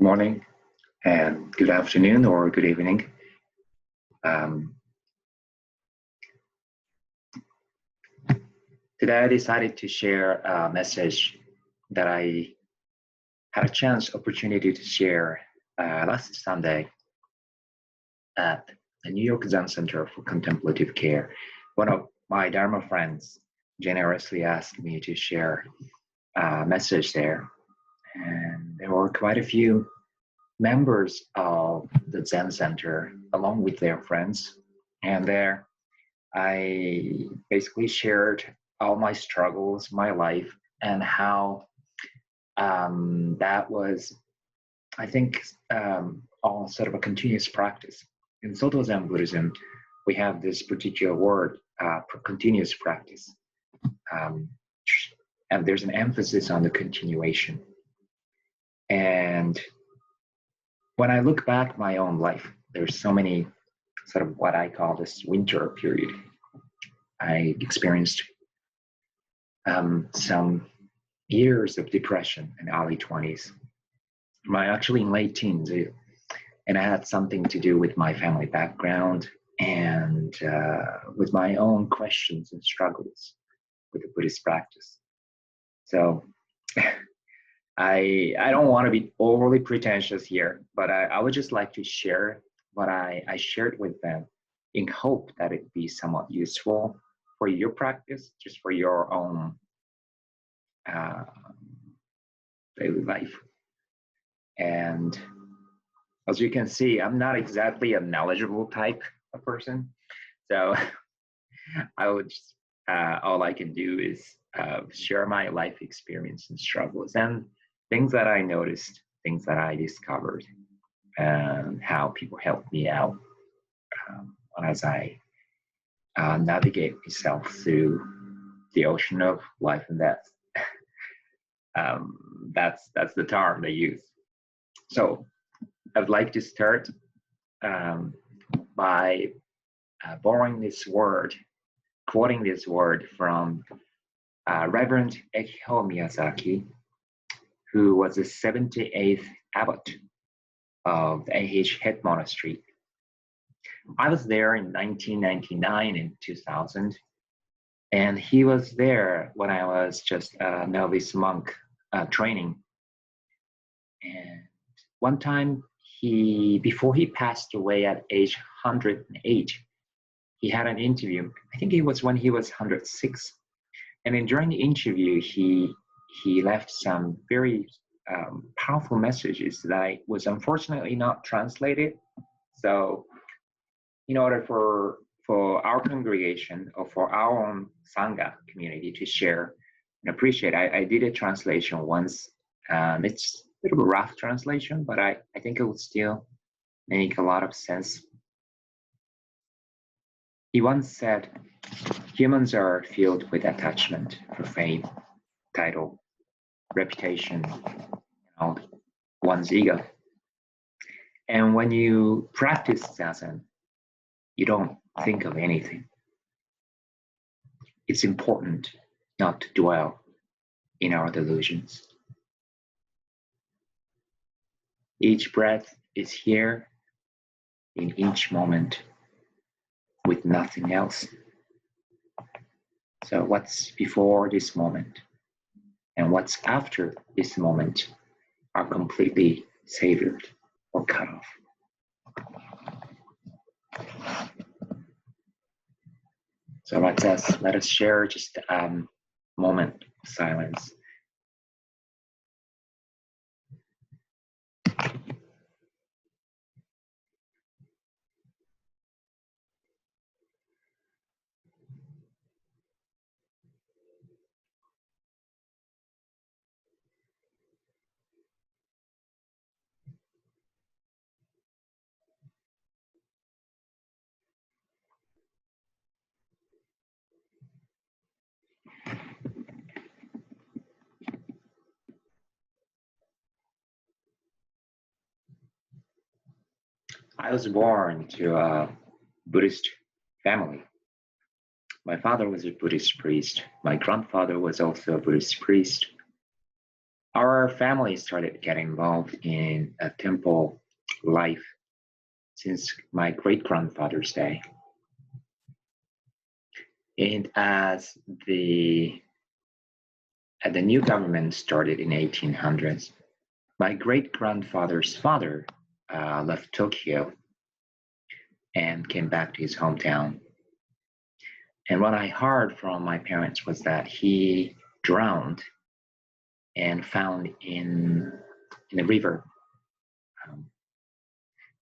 morning and good afternoon or good evening. Today I decided to share a message that I had a opportunity to share last Sunday at the New York Zen Center for Contemplative Care. One of my Dharma friends generously asked me to share a message there. And there were quite a few members of the Zen Center along with their friends. And there I basically shared all my struggles, my life, and how that was, I think, all sort of a continuous practice. In Soto Zen Buddhism, we have this particular word, continuous practice. And there's an emphasis on the continuation. And when I look back my own life, there's so many sort of what I call this winter period. I experienced some years of depression in early 20s. Actually in late teens, and it had something to do with my family background and with my own questions and struggles with the Buddhist practice. So I don't want to be overly pretentious here, but I would just like to share what I shared with them in hope that it'd be somewhat useful for your practice, just for your own daily life. And as you can see, I'm not exactly a knowledgeable type of person. So I would just, all I can do is share my life experience and struggles and things that I noticed, things that I discovered, and how people helped me out as I navigate myself through the ocean of life and death. That's the term they use. So I'd like to start by borrowing this word, quoting this word from Reverend Ekho Miyazaki, who was the 78th abbot of the A.H. Head Monastery. I was there in 1999 and 2000, and he was there when I was just a novice monk training. And one time, before he passed away at age 108, he had an interview. I think it was when he was 106. And then during the interview, he left some very powerful messages that was unfortunately not translated. So in order for our congregation or for our own Sangha community to share and appreciate, I did a translation once. It's a bit of a rough translation, but I think it would still make a lot of sense. He once said, humans are filled with attachment for fame, title, reputation, one's ego. And when you practice Zazen, you don't think of anything. It's important not to dwell in our delusions. Each breath is here in each moment with nothing else. So what's before this moment and what's after this moment are completely severed or cut off. So let us share just a moment of silence. I was born to a Buddhist family. My father was a Buddhist priest. My grandfather was also a Buddhist priest. our family started getting involved in a temple life since my great-grandfather's day. And as the new government started in 1800s, my great-grandfather's father left Tokyo and came back to his hometown. And what I heard from my parents was that he drowned and found in a river.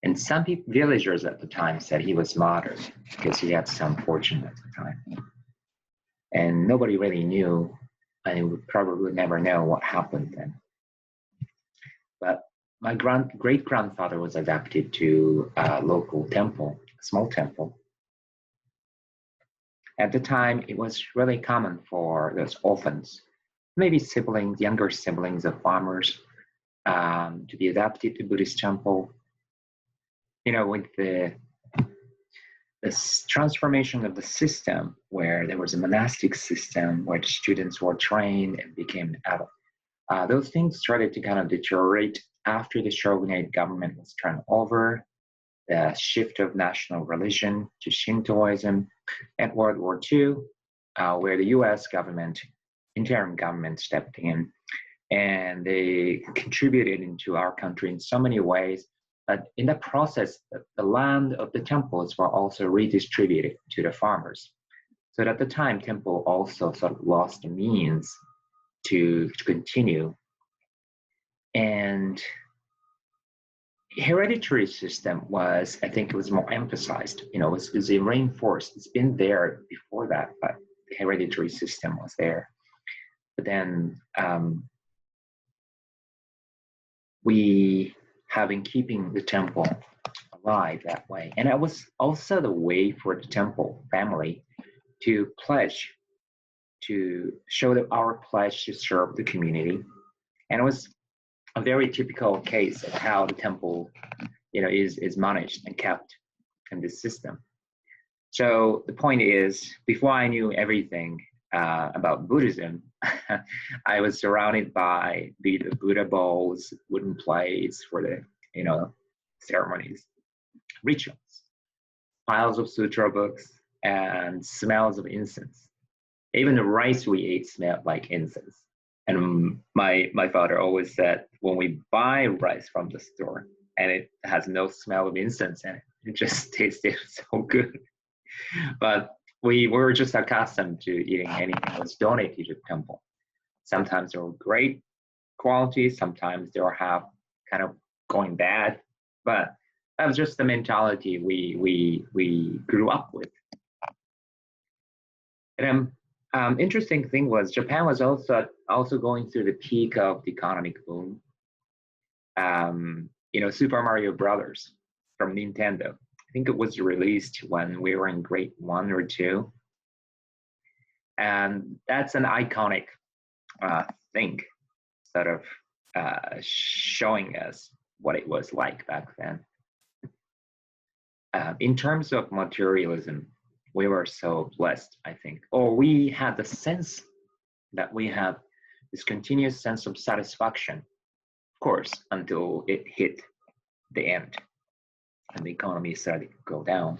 And some villagers at the time said he was martyred because he had some fortune at the time. And nobody really knew, and would probably never know what happened then. But my great-grandfather was adopted to a local temple, a small temple. At the time, it was really common for those orphans, maybe siblings, younger siblings of farmers, to be adopted to Buddhist temple. You know, with this transformation of the system, where there was a monastic system where the students were trained and became adult, those things started to kind of deteriorate after the shogunate government was turned over, the shift of national religion to Shintoism, and World War II, where the US government, interim government, stepped in, and they contributed into our country in so many ways. But in the process, the land of the temples were also redistributed to the farmers. So at the time, temple also sort of lost the means to continue. And hereditary system was, I think it was more emphasized, you know, it was reinforced. It's been there before that, but the hereditary system was there. But then we have been keeping the temple alive that way. And it was also the way for the temple family to pledge, to show that our pledge to serve the community. And it was a very typical case of how the temple, you know, is managed and kept in this system. So the point is, before I knew everything about Buddhism, I was surrounded by the Buddha bowls, wooden plates for the, you know, ceremonies, rituals, piles of sutra books, and smells of incense. Even the rice we ate smelled like incense. And my father always said, when we buy rice from the store and it has no smell of incense in it, it just tasted so good. But we were just accustomed to eating anything that was donated to the temple. Sometimes they were great quality, sometimes they were have kind of going bad, but that was just the mentality we grew up with. And interesting thing was Japan was also going through the peak of the economic boom. You know, Super Mario Brothers from Nintendo. I think it was released when we were in grade 1 or 2. And that's an iconic thing, sort of showing us what it was like back then. In terms of materialism, we were so blessed, I think. Or we had the sense that we have this continuous sense of satisfaction, of course, until it hit the end and the economy started to go down.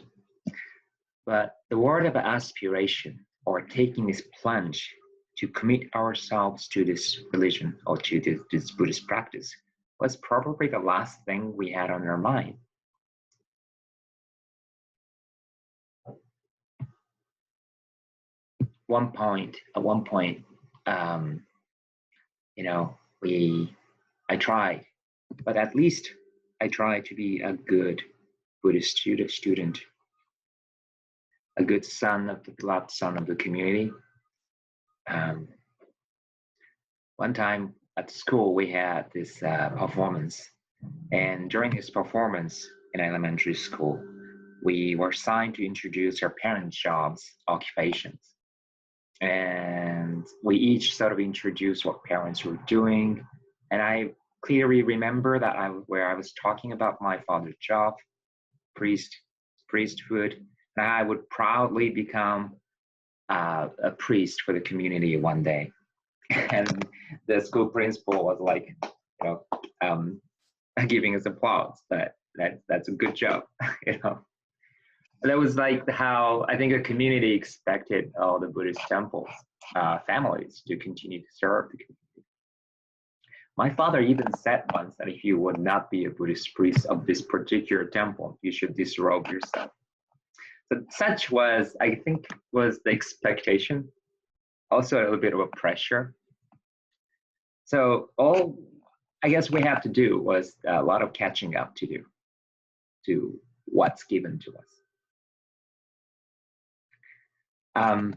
But the word of aspiration, or taking this plunge to commit ourselves to this religion or to this Buddhist practice, was probably the last thing we had on our mind. At one point, you know, I tried, but at least I tried to be a good Buddhist student, a good son of the beloved son of the community. One time at school, we had this performance, and during this performance in elementary school, we were assigned to introduce our parents' jobs, occupations. And we each sort of introduced what parents were doing. And I clearly remember that where I was talking about my father's job, priesthood, and I would proudly become a priest for the community one day. And the school principal was like, giving us applause, but that's a good job, you know. That was like how I think the community expected all the Buddhist temples, families to continue to serve the community. My father even said once that if you would not be a Buddhist priest of this particular temple, you should disrobe yourself. So such was, I think, was the expectation, also a little bit of a pressure. So all I guess we have to do was a lot of catching up to do to what's given to us.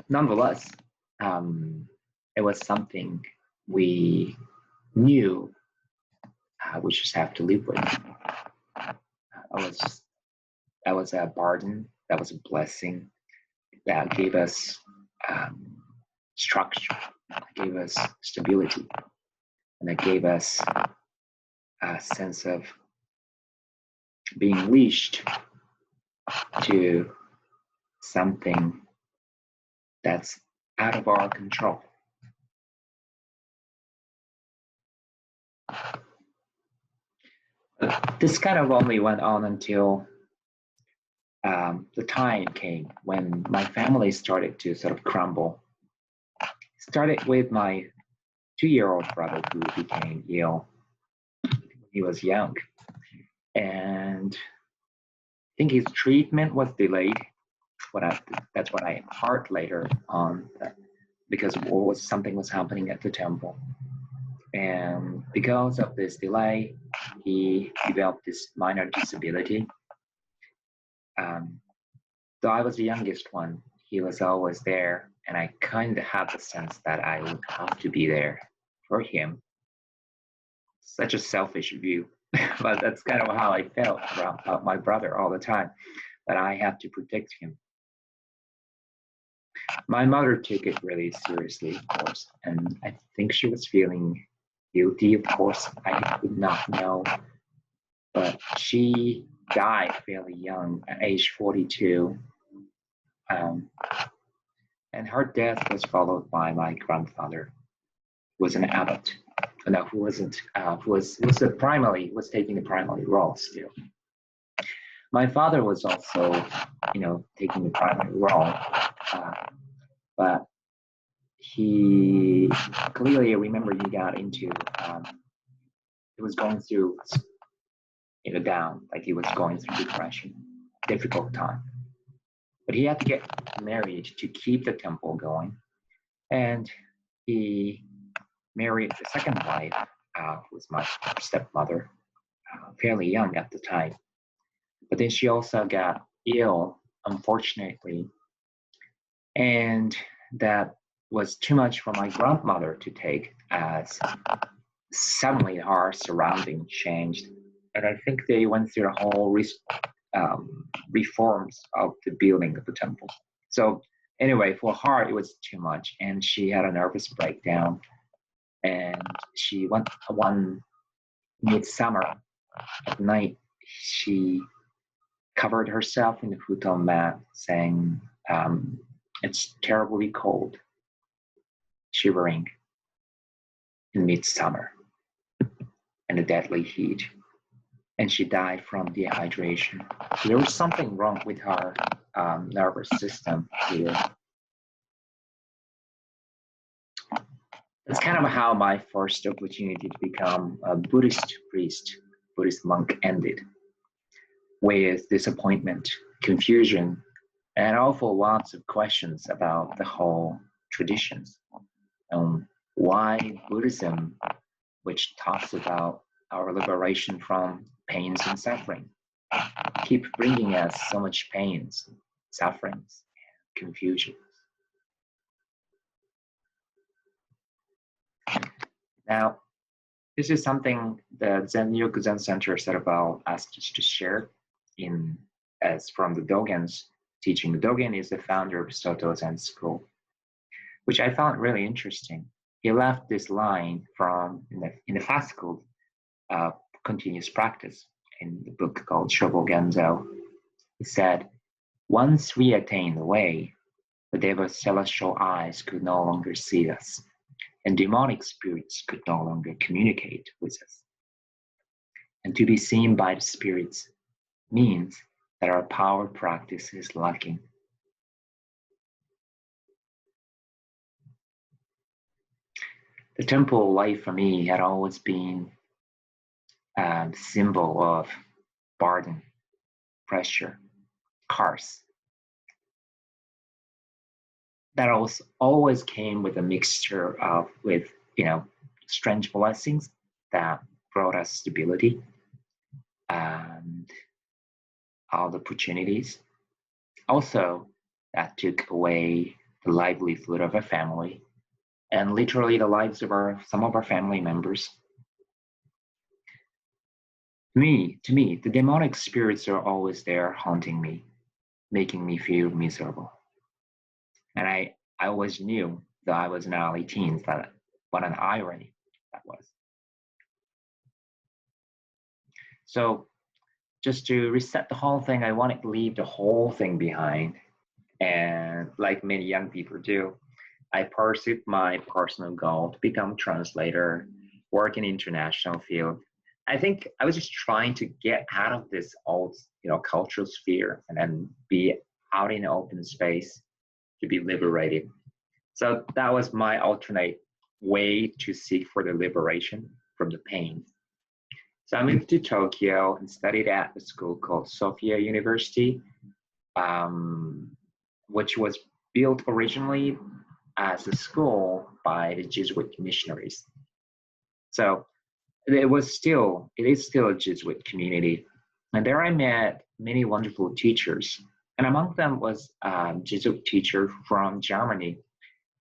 Nonetheless, it was something we knew we just have to live with. That was a burden, that was a blessing, that gave us structure, that gave us stability, and that gave us a sense of being leashed to something that's out of our control. This kind of only went on until the time came when my family started to sort of crumble. It started with my 2-year-old brother who became ill. He was young, and I think his treatment was delayed. That's what I heard later on, because something was happening at the temple. And because of this delay, he developed this minor disability. Though I was the youngest one, he was always there, and I kind of had the sense that I would have to be there for him. Such a selfish view, but that's kind of how I felt about my brother all the time, that I have to protect him. My mother took it really seriously, of course, and I think she was feeling guilty, of course. I did not know, but she died fairly young at age 42. And her death was followed by my grandfather, who was an abbot, who was taking the primary role still. My father was also, taking the primary role, but he clearly, I remember he got into, he was going through, down, like he was going through depression, difficult time. But he had to get married to keep the temple going. And he married the second wife, who was my stepmother, fairly young at the time. But then she also got ill, unfortunately. And that was too much for my grandmother to take, as suddenly her surrounding changed. And I think they went through a whole reforms of the building of the temple. So anyway, for her, it was too much, and she had a nervous breakdown. And she went one midsummer at night, she covered herself in the futon mat, saying, it's terribly cold, shivering in midsummer and the deadly heat. And she died from dehydration. There was something wrong with her nervous system here. That's kind of how my first opportunity to become a Buddhist priest, Buddhist monk, ended, with disappointment, confusion, and awful lots of questions about the whole traditions. Why Buddhism, which talks about our liberation from pains and suffering, keep bringing us so much pains, sufferings, confusion. Now, this is something the York Zen Center set about asked us to share as from the Dogen's teaching. The Dogen is the founder of Soto Zen School, which I found really interesting. He left this line from in the classical continuous practice in the book called Shobo Genzo. He said, once we attain the way, the deva's celestial eyes could no longer see us. and demonic spirits could no longer communicate with us. And to be seen by the spirits means that our power practice is lacking. The temple life for me had always been a symbol of burden, pressure, curse. That always came with a mixture of strange blessings that brought us stability and all the opportunities. Also, that took away the livelihood of a family and literally the lives of some of our family members. To me, the demonic spirits are always there haunting me, making me feel miserable. And I always knew that I was in early teens that what an irony that was. So just to reset the whole thing, I wanted to leave the whole thing behind. And like many young people do, I pursued my personal goal to become a translator, work in international field. I think I was just trying to get out of this old, cultural sphere and then be out in open space to be liberated. So that was my alternate way to seek for the liberation from the pain. So I moved to Tokyo and studied at a school called Sophia University, which was built originally as a school by the Jesuit missionaries. So it is still a Jesuit community. And there I met many wonderful teachers. And among them was a Jesuit teacher from Germany,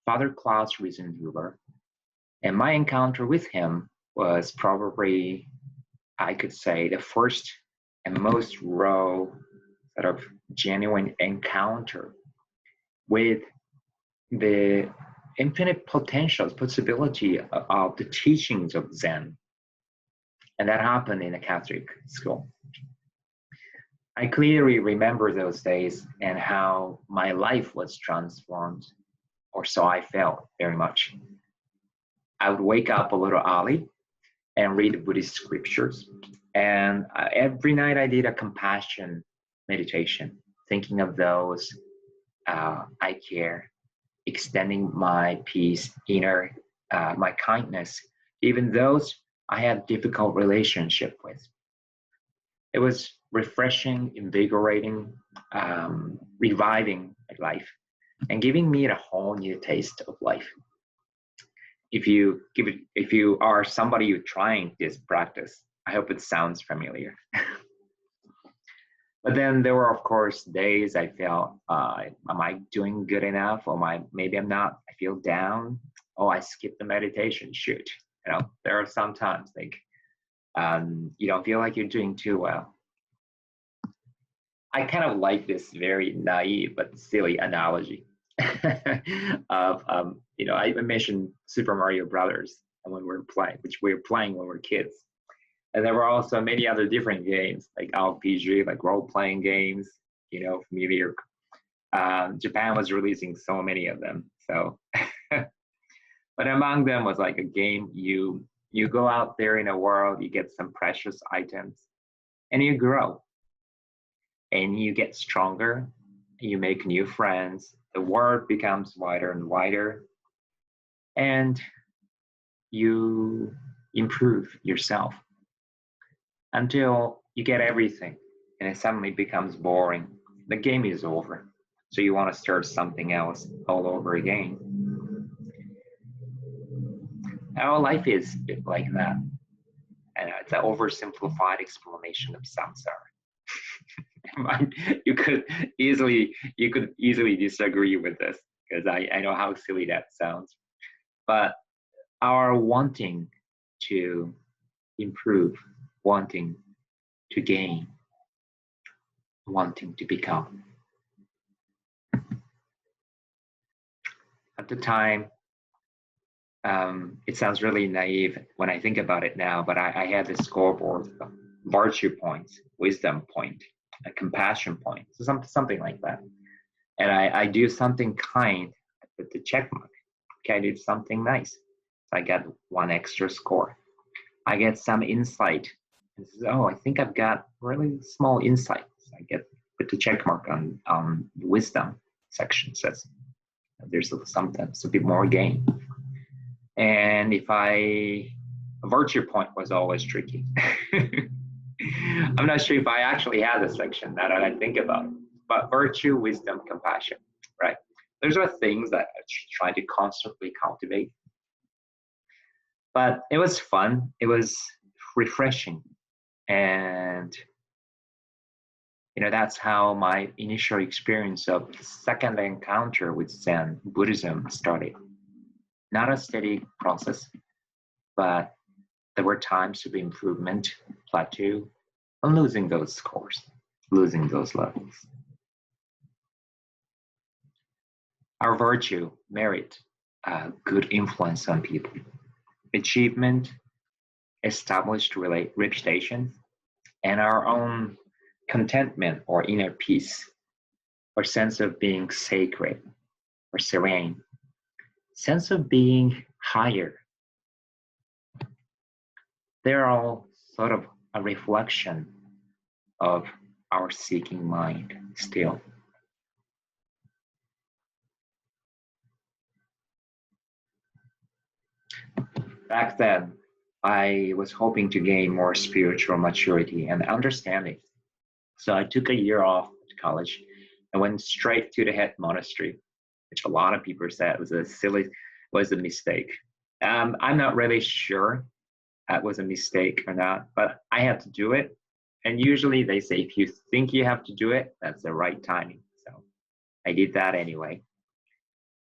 Father Klaus Riesenhuber. And my encounter with him was probably, I could say, the first and most raw sort of genuine encounter with the infinite possibility of the teachings of Zen. And that happened in a Catholic school. I clearly remember those days and how my life was transformed, or so I felt very much. I would wake up a little early and read Buddhist scriptures. And every night I did a compassion meditation, thinking of those I care, extending my peace, my kindness, even those I had difficult relationship with. It was refreshing, invigorating, reviving life, and giving me a whole new taste of life. If you are somebody who's trying this practice, I hope it sounds familiar. But then there were, of course, days I felt, am I doing good enough? Or maybe I'm not. I feel down. Oh, I skipped the meditation. Shoot. There are some times like you don't feel like you're doing too well. I kind of like this very naive but silly analogy of, I mentioned Super Mario Brothers when we were playing, which we were playing when we were kids. And there were also many other different games, like RPG, like role-playing games, familiar. Japan was releasing so many of them. So, but among them was like a game, you go out there in the world, you get some precious items, and you grow. And you get stronger, you make new friends, the world becomes wider and wider, and you improve yourself until you get everything and it suddenly becomes boring. The game is over, so you want to start something else all over again. Our life is like that, and it's an oversimplified explanation of samsara. You could easily disagree with this because I know how silly that sounds, but our wanting to improve, wanting to gain, wanting to become. At the time, it sounds really naive when I think about it now, but I had this scoreboard, virtue points, wisdom point, a compassion point, so something like that. And I do something kind with the check mark. Okay, I did something nice. I get 1 extra score. I get some insight. Oh, I think I've got really small insights. I put the check mark on the wisdom section. Says there's sometimes a bit more gain. And a virtue point was always tricky. I'm not sure if I actually had a section now that I think about it, but virtue, wisdom, compassion, right? Those are things that I try to constantly cultivate. But it was fun. It was refreshing. And, that's how my initial experience of the second encounter with Zen Buddhism started. Not a steady process, but there were times of improvement, plateau, and losing those scores, losing those levels. Our virtue, merit, good influence on people, achievement, established reputation, and our own contentment or inner peace, or sense of being sacred or serene, sense of being higher. They're all sort of a reflection of our seeking mind still. Back then, I was hoping to gain more spiritual maturity and understanding. So I took a year off at college and went straight to the head monastery, which a lot of people said was a mistake. I'm not really sure that was a mistake or not, but I had to do it. And usually they say, if you think you have to do it, that's the right timing. So I did that anyway.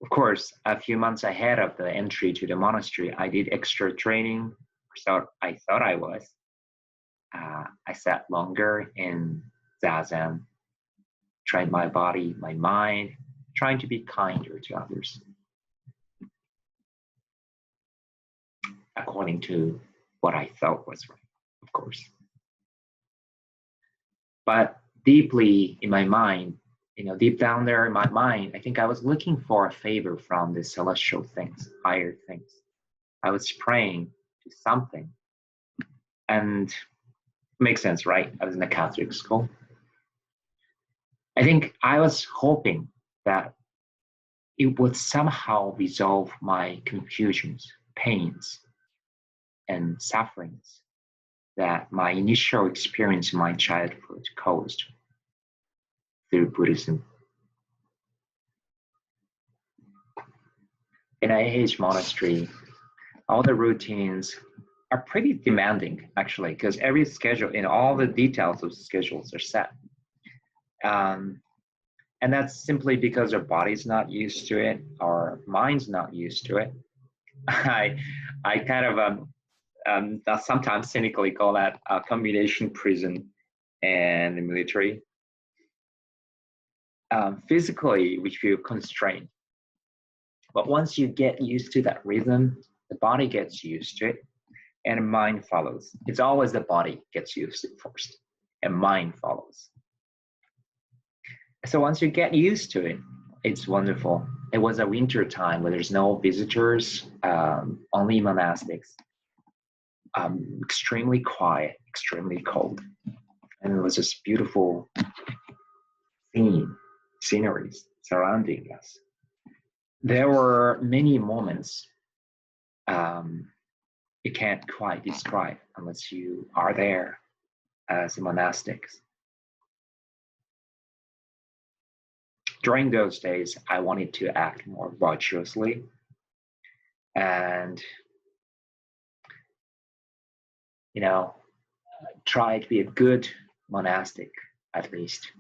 Of course, a few months ahead of the entry to the monastery, I did extra training. So I thought I was. I sat longer in Zazen, trained my body, my mind, trying to be kinder to others, according to what I felt was right, of course. But deeply in my mind, deep down there in my mind, I think I was looking for a favor from the celestial things, higher things. I was praying to something. And it makes sense, right? I was in a Catholic school. I think I was hoping that it would somehow resolve my confusions, pains, and sufferings that my initial experience in my childhood caused through Buddhism. In AH monastery, all the routines are pretty demanding, actually, because every schedule and all the details of schedules are set. And that's simply because our body's not used to it, our mind's not used to it. I kind of sometimes cynically call that a combination prison and the military. Physically, we feel constrained. But once you get used to that rhythm, the body gets used to it and the mind follows. It's always the body gets used to it first and mind follows. So once you get used to it, it's wonderful. It was a winter time where there's no visitors, only monastics. Extremely quiet, extremely cold. And it was just beautiful sceneries surrounding us. There were many moments you can't quite describe unless you are there as monastics. During those days, I wanted to act more virtuously and, try to be a good monastic at least.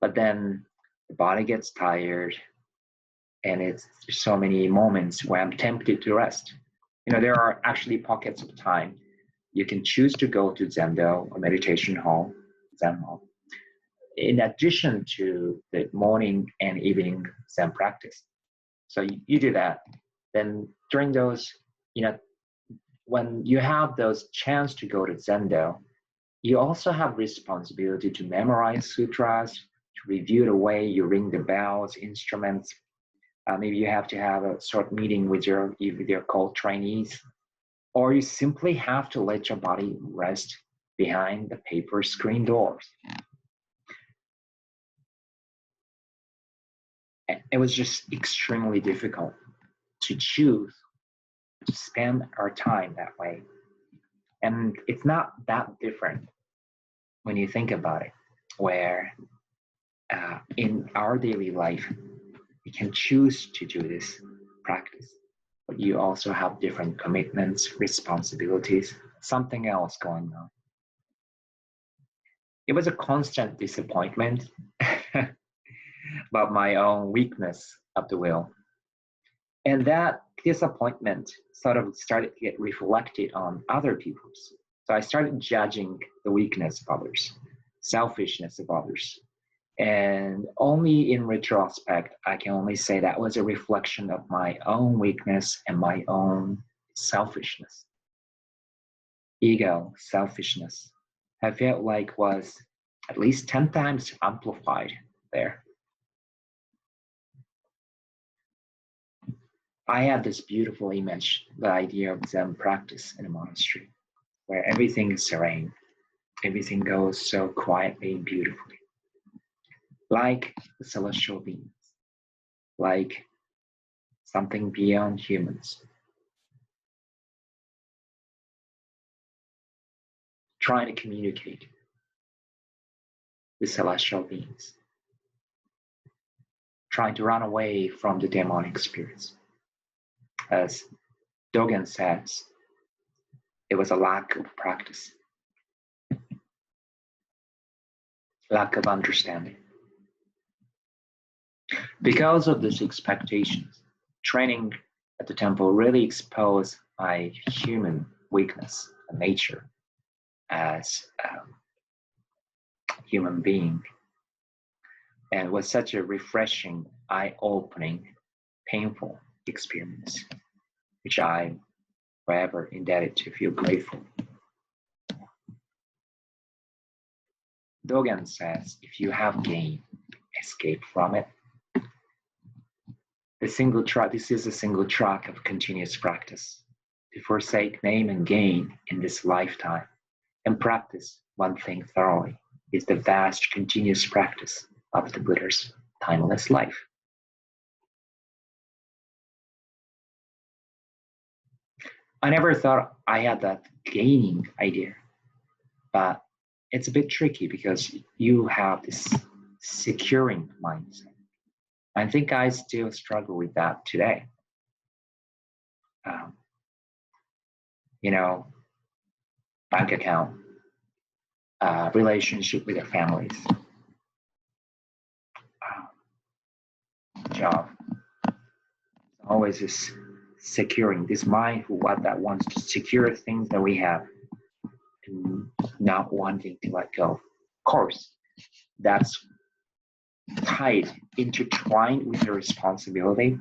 But then the body gets tired and it's so many moments where I'm tempted to rest. There are actually pockets of time. You can choose to go to Zendo or meditation hall, Zen hall, in addition to the morning and evening Zen practice. So you do that. Then during those, when you have those chance to go to Zendo, you also have responsibility to memorize sutras, to review the way you ring the bells, instruments, Maybe you have to have a short meeting with your co-trainees, or you simply have to let your body rest behind the paper screen doors. It was just extremely difficult to choose to spend our time that way. And it's not that different when you think about it, where in our daily life, we can choose to do this practice, but you also have different commitments, responsibilities, something else going on. It was a constant disappointment about my own weakness of the will. And that disappointment sort of started to get reflected on other people's. So I started judging the weakness of others, selfishness of others. And only in retrospect, I can only say that was a reflection of my own weakness and my own selfishness. Ego, selfishness, I felt like was at least 10 times amplified there. I had this beautiful image, the idea of Zen practice in a monastery, where everything is serene, everything goes so quietly and beautifully, like the celestial beings, like something beyond humans. Trying to communicate with celestial beings, trying to run away from the demonic spirits. As Dogen says, it was a lack of practice, lack of understanding. Because of these expectations, training at the temple really exposed my human weakness and nature as a human being. And it was such a refreshing, eye-opening, painful experience, which I'm forever indebted to, feel grateful. Dogen says, if you have gain, escape from it. This is a single track of continuous practice. To forsake name and gain in this lifetime and practice one thing thoroughly is the vast continuous practice of the Buddha's timeless life. I never thought I had that gaining idea, but it's a bit tricky because you have this securing mindset. I think I still struggle with that today. Bank account, relationship with your families, job. Always this securing, this mind that wants to secure things that we have and not wanting to let go. Of course, that's tied, intertwined with your responsibility.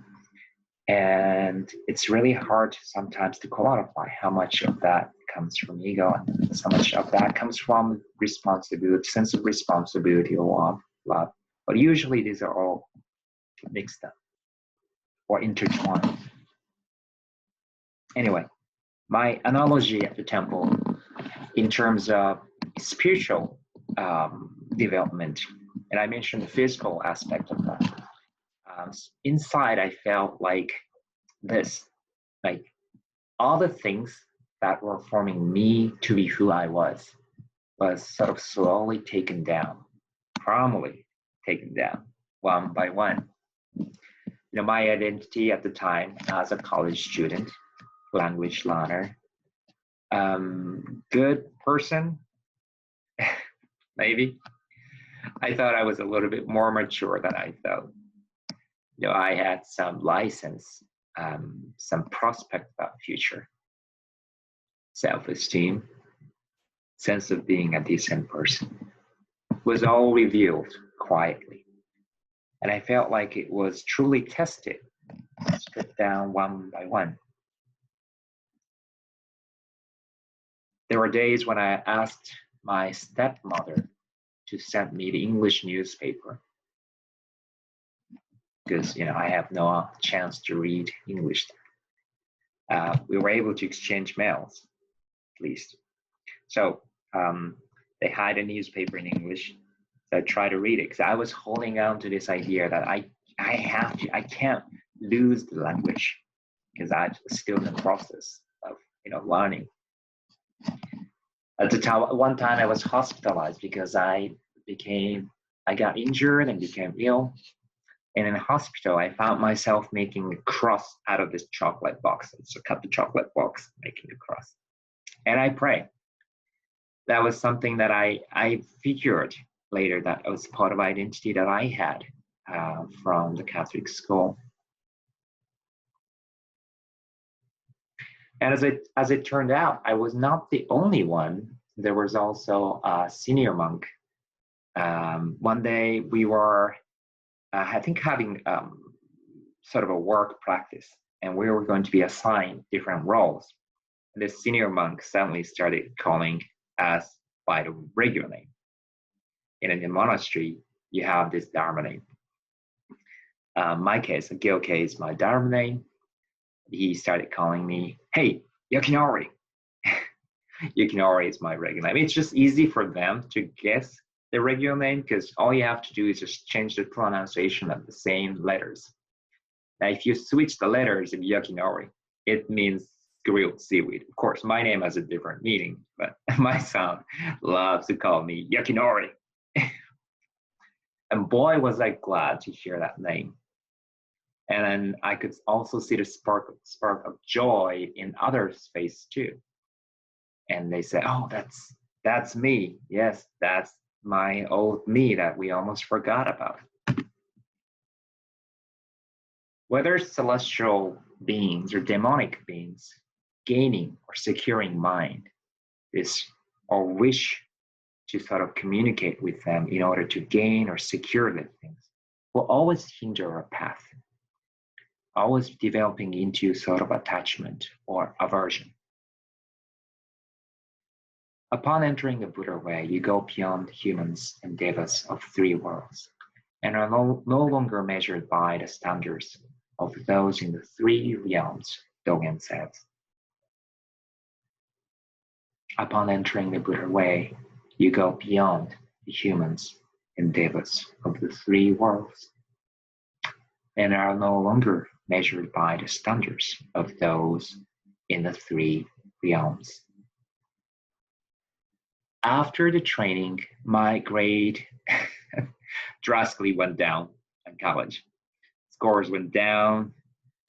And it's really hard sometimes to quantify how much of that comes from ego and how much of that comes from responsibility, sense of responsibility or love. But usually these are all mixed up or intertwined. Anyway, my analogy at the temple in terms of spiritual development, and I mentioned the physical aspect of that. Inside, I felt like this, like all the things that were forming me to be who I was sort of slowly taken down, calmly taken down, one by one. My identity at the time as a college student, language learner, good person, maybe. I thought I was a little bit more mature than I felt. I had some license, some prospect about future, self-esteem, sense of being a decent person was all revealed quietly. And I felt like it was truly tested, stripped down one by one. There were days when I asked my stepmother to send me the English newspaper. because I have no chance to read English. We were able to exchange mails, at least. So they had a newspaper in English. So I tried to read it because I was holding on to this idea that I can't lose the language because I'm still in the process of learning. At the time, one time I was hospitalized because I got injured and became ill. And in the hospital, I found myself making a cross out of this chocolate box. So cut the chocolate box, making a cross. And I pray. That was something that I figured later that was part of identity that I had from the Catholic school. And as it turned out, I was not the only one. There was also a senior monk. One day we were, I think, having sort of a work practice, and we were going to be assigned different roles. And the senior monk suddenly started calling us by the regular name. And in the monastery, you have this Dharma name. My case, Gyokei is my Dharma name. He started calling me, hey, Yakinori. Yakinori is my regular name. It's just easy for them to guess the regular name because all you have to do is just change the pronunciation of the same letters. Now, if you switch the letters of Yakinori, it means grilled seaweed. Of course, my name has a different meaning, but my son loves to call me Yakinori. And boy, was I glad to hear that name. And then I could also see the spark of joy in others' face too. And they say, oh, that's me. Yes, that's my old me that we almost forgot about. Whether celestial beings or demonic beings, gaining or securing mind, this or wish to sort of communicate with them in order to gain or secure the things, will always hinder our path, always developing into sort of attachment or aversion. Upon entering the Buddha way, you go beyond humans and devas of three worlds and are no longer measured by the standards of those in the three realms, Dogen says. Upon entering the Buddha way, you go beyond the humans and devas of the three worlds and are no longer measured by the standards of those in the three realms. After the training, my grade drastically went down in college. Scores went down.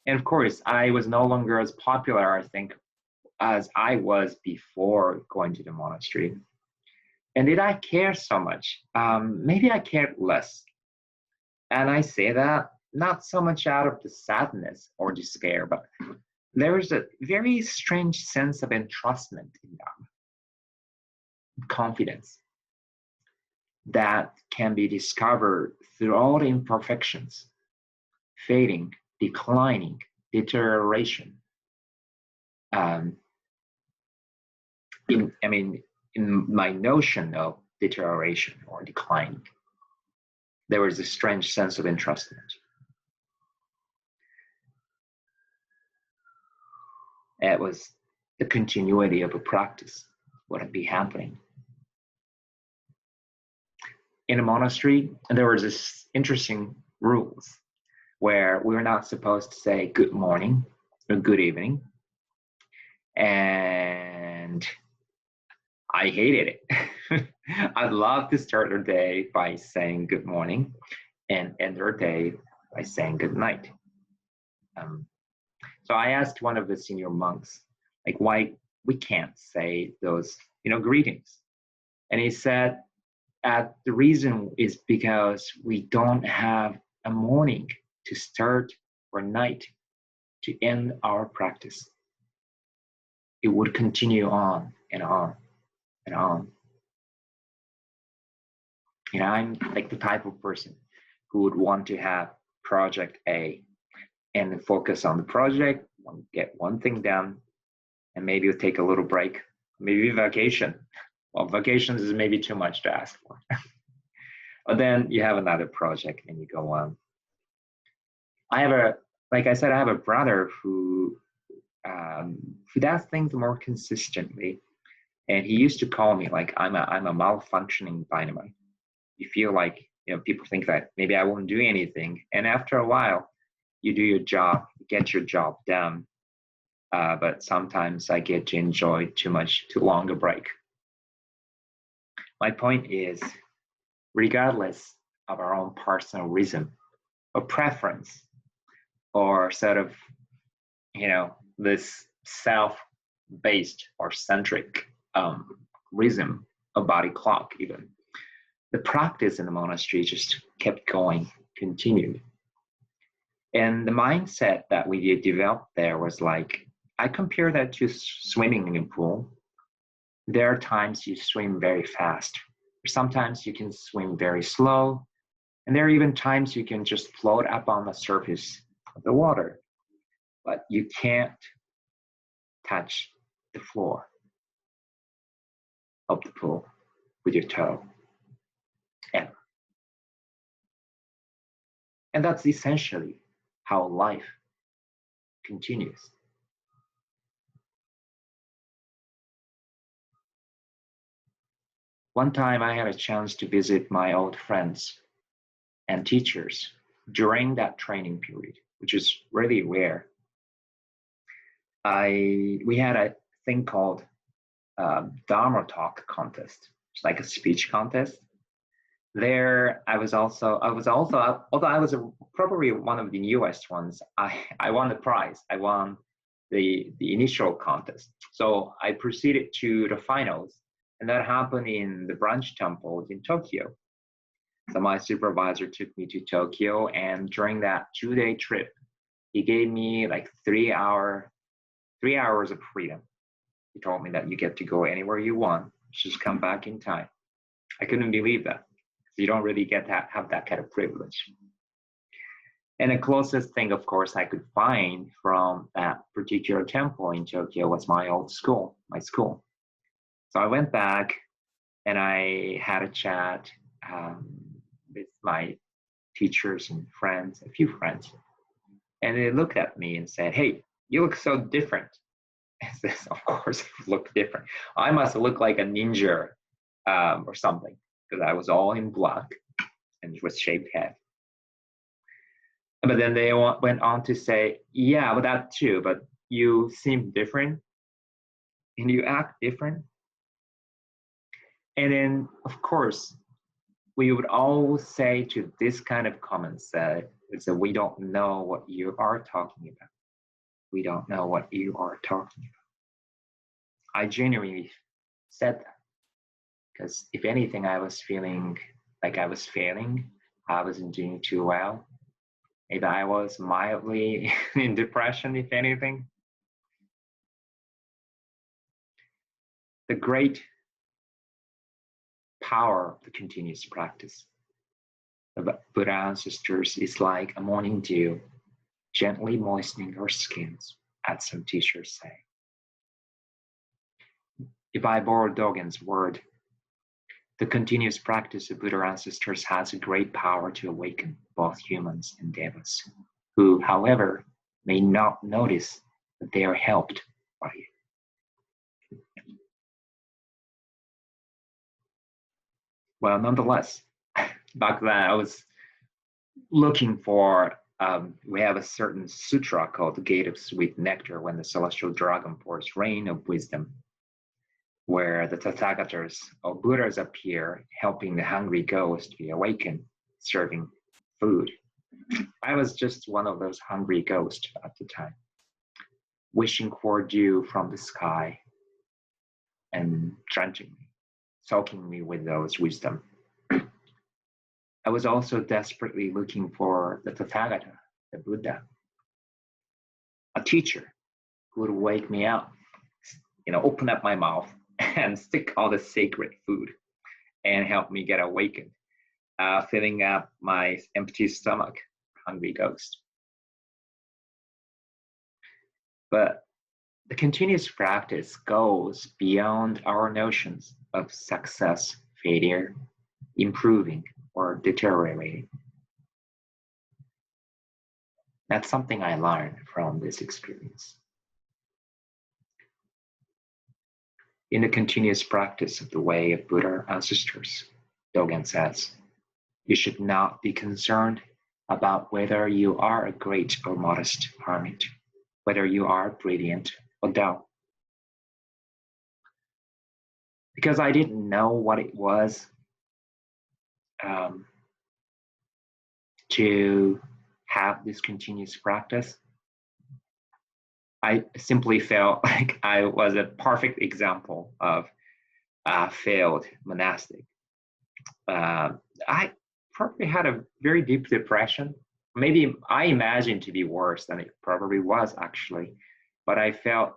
And of course, I was no longer as popular, I think, as I was before going to the monastery. And did I care so much? Maybe I cared less. And I say that not so much out of the sadness or despair, but there is a very strange sense of entrustment in Dharma, confidence that can be discovered through all the imperfections, fading, declining, deterioration. In my notion of deterioration or declining, there was a strange sense of entrustment. It was the continuity of a practice, what would be happening. In a monastery, there was this interesting rules where we were not supposed to say good morning or good evening. And I hated it. I'd love to start our day by saying good morning and end our day by saying good night. So I asked one of the senior monks, like, why we can't say those, greetings. And he said, the reason is because we don't have a morning to start or night to end our practice. It would continue on and on and on. I'm like the type of person who would want to have project A and focus on the project, get one thing done, and maybe we'll take a little break, maybe vacation. Well, vacations is maybe too much to ask for. But then you have another project and you go on. like I said, I have a brother who does things more consistently, and he used to call me like I'm a malfunctioning dynamite. You feel like, people think that maybe I won't do anything, and after a while, you do your job, get your job done. But sometimes I get to enjoy too long a break. My point is, regardless of our own personal reason or preference, or sort of, this self-based or centric rhythm, a body clock even, the practice in the monastery just kept going, continued. And the mindset that we developed there was like, I compare that to swimming in a pool. There are times you swim very fast. Sometimes you can swim very slow. And there are even times you can just float up on the surface of the water. But you can't touch the floor of the pool with your toe, ever. And that's essentially how life continues. One time I had a chance to visit my old friends and teachers during that training period, which is really rare. We had a thing called Dharma talk contest. It's like a speech contest. There, I was also, although I was probably one of the newest ones, I won the prize. I won the initial contest. So I proceeded to the finals, and that happened in the branch temple in Tokyo. So my supervisor took me to Tokyo, and during that 2-day trip, he gave me like 3 hours of freedom. He told me that you get to go anywhere you want, just come back in time. I couldn't believe that. You don't really get to have that kind of privilege. And the closest thing, of course, I could find from that particular temple in Tokyo was my old school, my school. So I went back and I had a chat with my teachers and friends, a few friends. And they looked at me and said, "Hey, you look so different." I said, "Of course I look different. I must look like a ninja or something, because I was all in black and with shaved head." But then they went on to say, "Yeah, well, that too, but you seem different and you act different." And then, of course, we would always say to this kind of comments is that we don't know what you are talking about. We don't know what you are talking about. I genuinely said that because if anything, I was feeling like I was failing. I wasn't doing too well. Maybe I was mildly in depression, if anything. The great power of the continuous practice of Buddha ancestors is like a morning dew, gently moistening our skins, as some teachers say. If I borrow Dogen's word, the continuous practice of Buddha ancestors has a great power to awaken both humans and devas, who, however, may not notice that they are helped by it. Well, nonetheless, back then I was looking for, we have a certain sutra called the Gate of Sweet Nectar, when the celestial dragon pours rain of wisdom, where the Tathagatas or Buddhas appear, helping the hungry ghost be awakened, serving food. I was just one of those hungry ghosts at the time, wishing for dew from the sky and drenching me, soaking me with those wisdom. I was also desperately looking for the Tathagata, the Buddha, a teacher who would wake me up, open up my mouth and stick all the sacred food and help me get awakened, filling up my empty stomach, hungry ghost. But the continuous practice goes beyond our notions of success, failure, improving, or deteriorating. That's something I learned from this experience. In the continuous practice of the way of Buddha ancestors, Dogen says, you should not be concerned about whether you are a great or modest hermit, whether you are brilliant or dull. Because I didn't know what it was to have this continuous practice, I simply felt like I was a perfect example of a failed monastic. I probably had a very deep depression. Maybe I imagined to be worse than it probably was actually, but I felt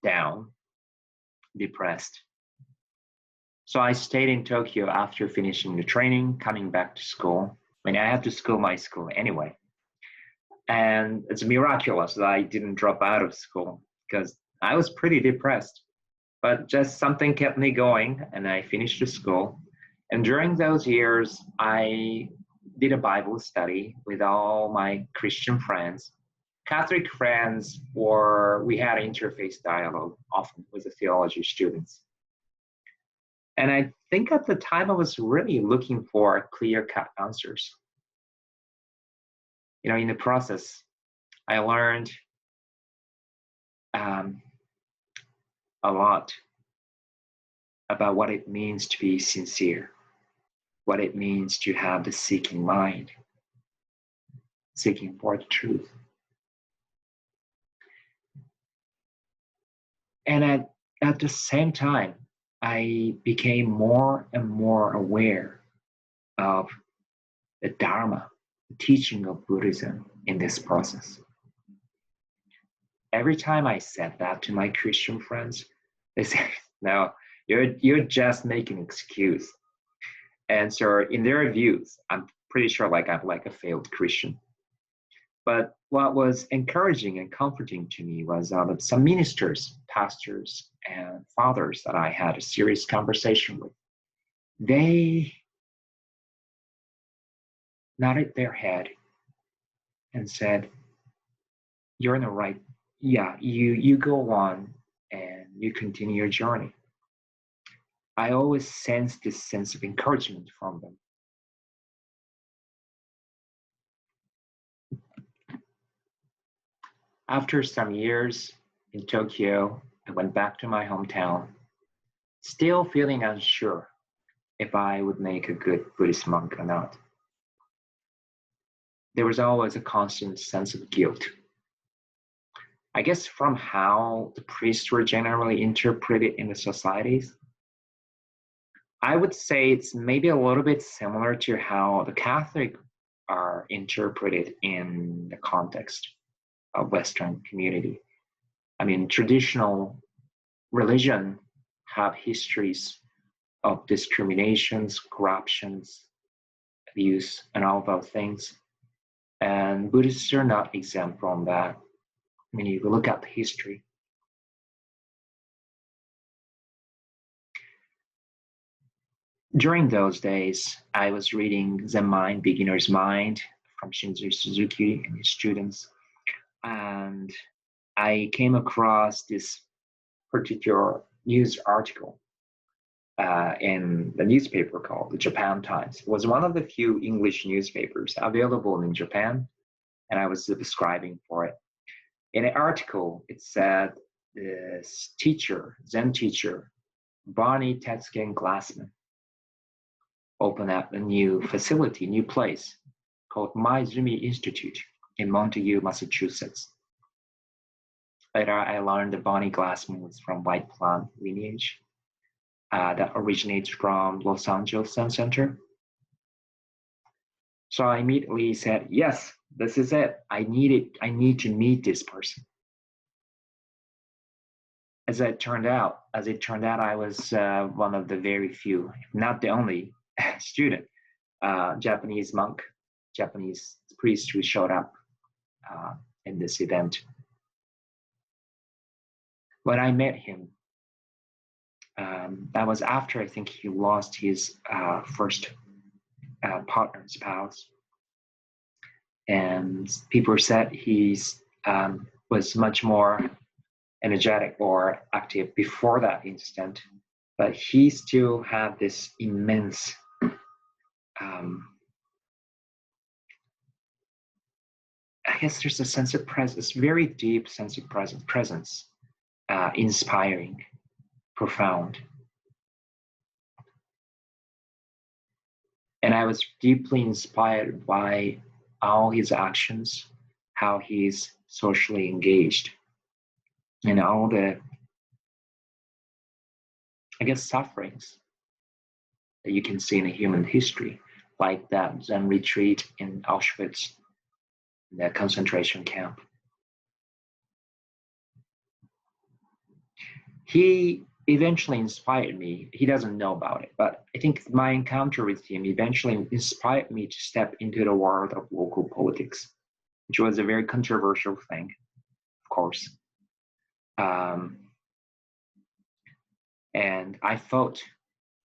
down, depressed. So I stayed in Tokyo after finishing the training, coming back to school. I mean, I had to school my school anyway. And it's miraculous that I didn't drop out of school because I was pretty depressed. But just something kept me going, and I finished the school. And during those years, I did a Bible study with all my Christian friends, Catholic friends, or we had interfaith dialogue often with the theology students. And I think at the time I was really looking for clear-cut answers. You know, in the process, I learned a lot about what it means to be sincere, what it means to have the seeking mind, seeking for the truth. And at the same time, I became more and more aware of the Dharma, the teaching of Buddhism in this process. Every time I said that to my Christian friends, they said, no, you're just making an excuse. And so in their views, I'm pretty sure like I'm like a failed Christian. But what was encouraging and comforting to me was that some ministers, pastors, and fathers that I had a serious conversation with, they nodded their head and said, you're in the right, yeah, you go on and you continue your journey. I always sense this sense of encouragement from them. After some years in Tokyo, I went back to my hometown, still feeling unsure if I would make a good Buddhist monk or not. There was always a constant sense of guilt. I guess from how the priests were generally interpreted in the societies. I would say it's maybe a little bit similar to how the Catholic are interpreted in the context of Western community. I mean, traditional religion have histories of discriminations, corruptions, abuse, and all those things. And Buddhists are not exempt from that. I mean, if you look at the history. During those days, I was reading Zen Mind, Beginner's Mind from Shinzo Suzuki and his students. And I came across this particular news article in the newspaper called the Japan Times. It was one of the few English newspapers available in Japan, and I was subscribing for it. In an article, it said this teacher, Zen teacher, Barney Tetsugen Glassman, opened up a new facility, new place called Maizumi Institute in Montague, Massachusetts. Later, I learned that Barney Glassman was from White Plant lineage that originates from Los Angeles Zen Center. So I immediately said, yes, this is it. I need to meet this person. As it turned out, I was one of the very few, if not the only student, Japanese monk, Japanese priest who showed up in this event. When I met him, that was after I think he lost his first partner, spouse. and people said he's was much more energetic or active before that incident, but he still had this immense I guess there's a sense of presence, very deep sense of presence, inspiring, profound. And I was deeply inspired by all his actions, how he's socially engaged, and all the, I guess, sufferings that you can see in a human history, like that Zen retreat in Auschwitz, the concentration camp. He eventually inspired me. He doesn't know about it, but I think my encounter with him eventually inspired me to step into the world of local politics, which was a very controversial thing, of course. And I fought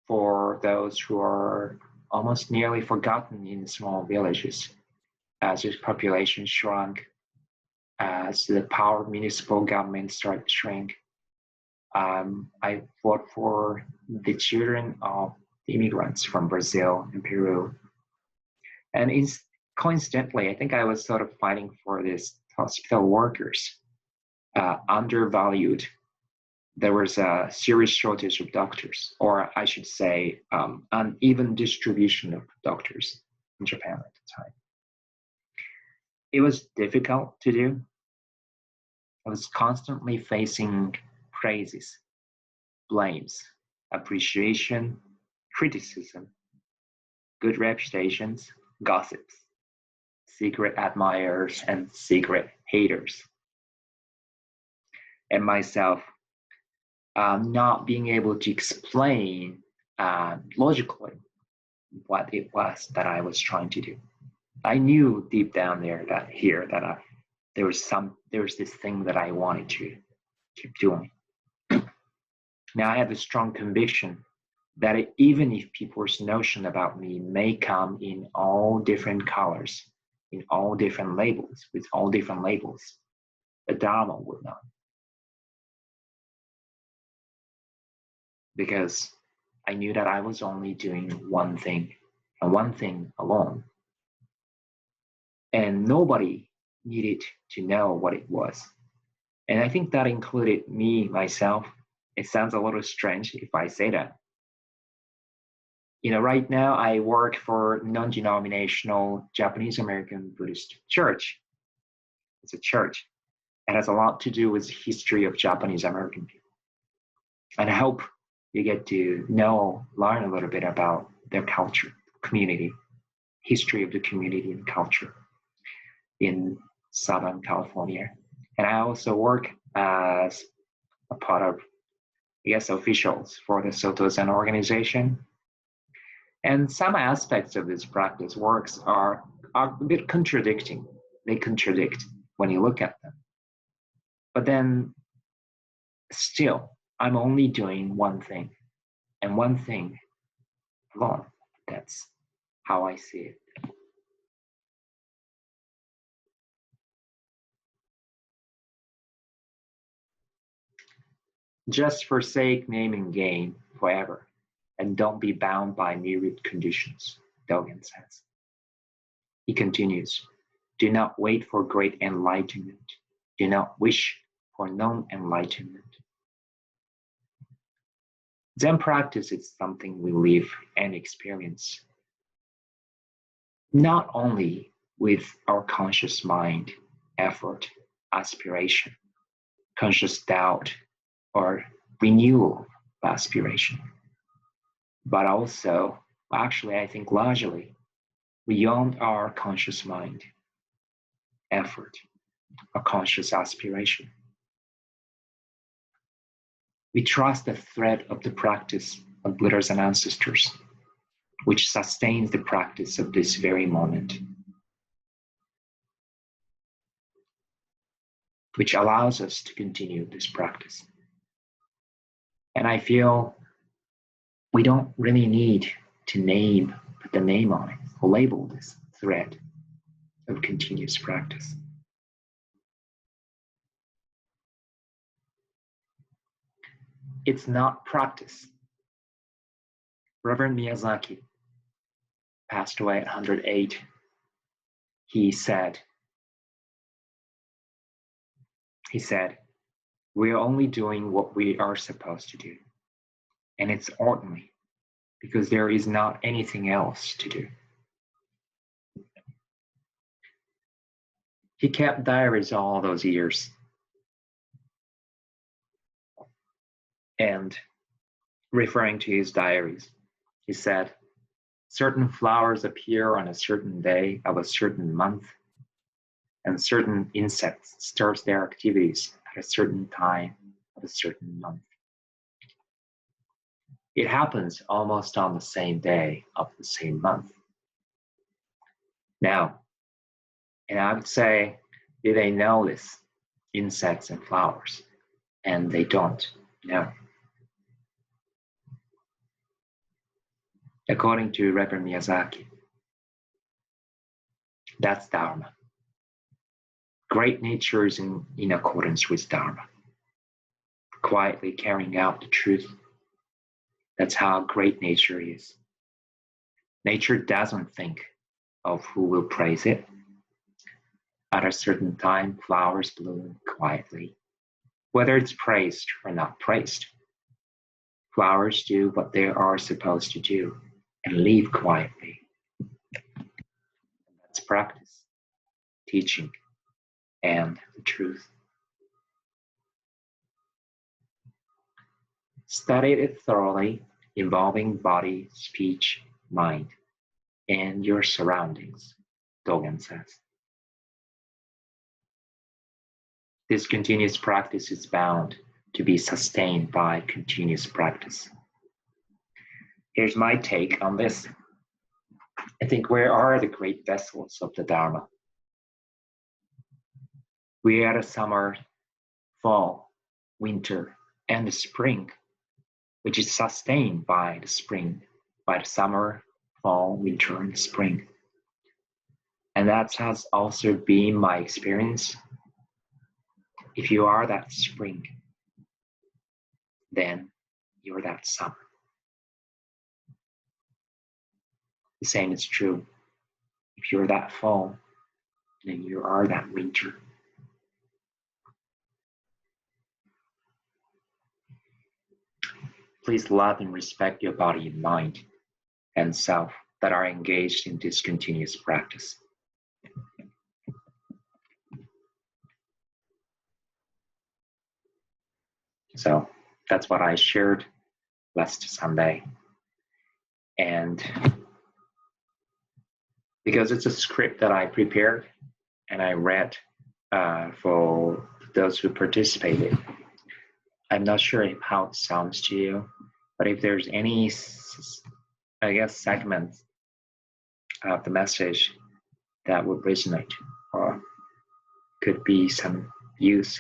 for those who are almost nearly forgotten in small villages as its population shrunk, as the power of municipal government started to shrink. I fought for the children of the immigrants from Brazil and Peru. And coincidentally, I think I was sort of fighting for these hospital workers, undervalued. There was a serious shortage of doctors, or I should say, uneven distribution of doctors in Japan at the time. It was difficult to do. I was constantly facing praises, blames, appreciation, criticism, good reputations, gossips, secret admirers, and secret haters. And myself not being able to explain logically what it was that I was trying to do. I knew deep down there that there was this thing that I wanted to keep doing. Now I have a strong conviction that even if people's notion about me may come in all different colors, in all different labels, with all different labels, the Dharma will not. Because I knew that I was only doing one thing, and one thing alone. And nobody needed to know what it was. And I think that included me, myself. It sounds a little strange if I say that. Right now I work for non-denominational Japanese American Buddhist church. It's a church. It has a lot to do with the history of Japanese American people. And I hope you get to learn a little bit about their culture, community, history of the community and culture in Southern California. And I also work as a part of, officials for the Soto Zen organization. And some aspects of this practice works are a bit contradicting. They contradict when you look at them. But then still, I'm only doing one thing, and one thing alone. That's how I see it. Just forsake name and gain forever, and don't be bound by myriad conditions, Dogen says. He continues, do not wait for great enlightenment. Do not wish for non-enlightenment. Zen practice is something we live and experience, not only with our conscious mind, effort, aspiration, conscious doubt, or renewal of aspiration, but also, actually, I think largely, beyond our conscious mind, effort, or conscious aspiration. We trust the thread of the practice of Buddhas and ancestors, which sustains the practice of this very moment, which allows us to continue this practice. And I feel we don't really need to put the name on it, or label this thread. of continuous practice. It's not practice. Reverend Miyazaki passed away at 108. He said, we are only doing what we are supposed to do. And it's ordinary because there is not anything else to do. He kept diaries all those years. And referring to his diaries, he said, certain flowers appear on a certain day of a certain month, and certain insects start their activities at a certain time of a certain month. It happens almost on the same day of the same month. Now, and I would say, do they know this, insects and flowers? And they don't know. According to Reverend Miyazaki, that's Dharma. Great nature is in accordance with Dharma, quietly carrying out the truth. That's how great nature is. Nature doesn't think of who will praise it. At a certain time, flowers bloom quietly, whether it's praised or not praised. Flowers do what they are supposed to do and leave quietly. That's practice, teaching, and the truth. Study it thoroughly, involving body, speech, mind, and your surroundings, Dogen says. This continuous practice is bound to be sustained by continuous practice. Here's my take on this. I think where are the great vessels of the Dharma? We are the summer, fall, winter, and the spring, which is sustained by the spring, by the summer, fall, winter, and spring. And that has also been my experience. If you are that spring, then you're that summer. The same is true. If you're that fall, then you are that winter. Please love and respect your body and mind and self that are engaged in this continuous practice. So that's what I shared last Sunday. And because it's a script that I prepared and I read for those who participated, I'm not sure how it sounds to you, but if there's any, I guess, segment of the message that would resonate or could be some use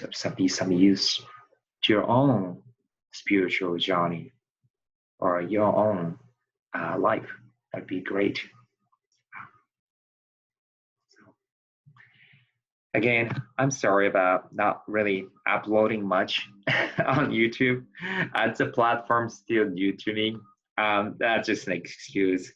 to your own spiritual journey or your own life, that'd be great. So, again, I'm sorry about not really uploading much on YouTube. It's a platform still new to me. That's just an excuse.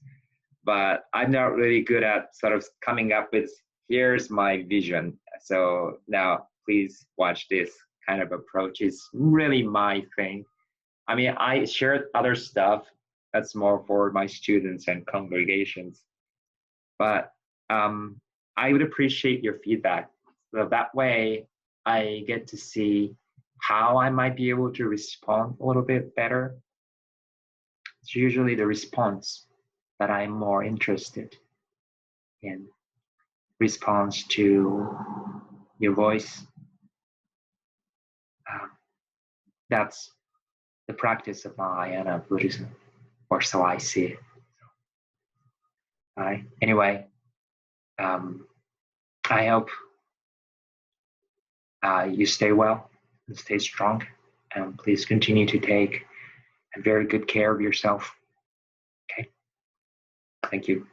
But I'm not really good at sort of coming up with, here's my vision. So now please watch this kind of approach. It's really my thing. I mean, I shared other stuff that's more for my students and congregations. But I would appreciate your feedback. So that way I get to see how I might be able to respond a little bit better. It's usually the response that I'm more interested in. Response to your voice. That's the practice of Mahayana Buddhism, or so I see it. Anyway, I hope you stay well and stay strong, and please continue to take very good care of yourself. Okay, thank you.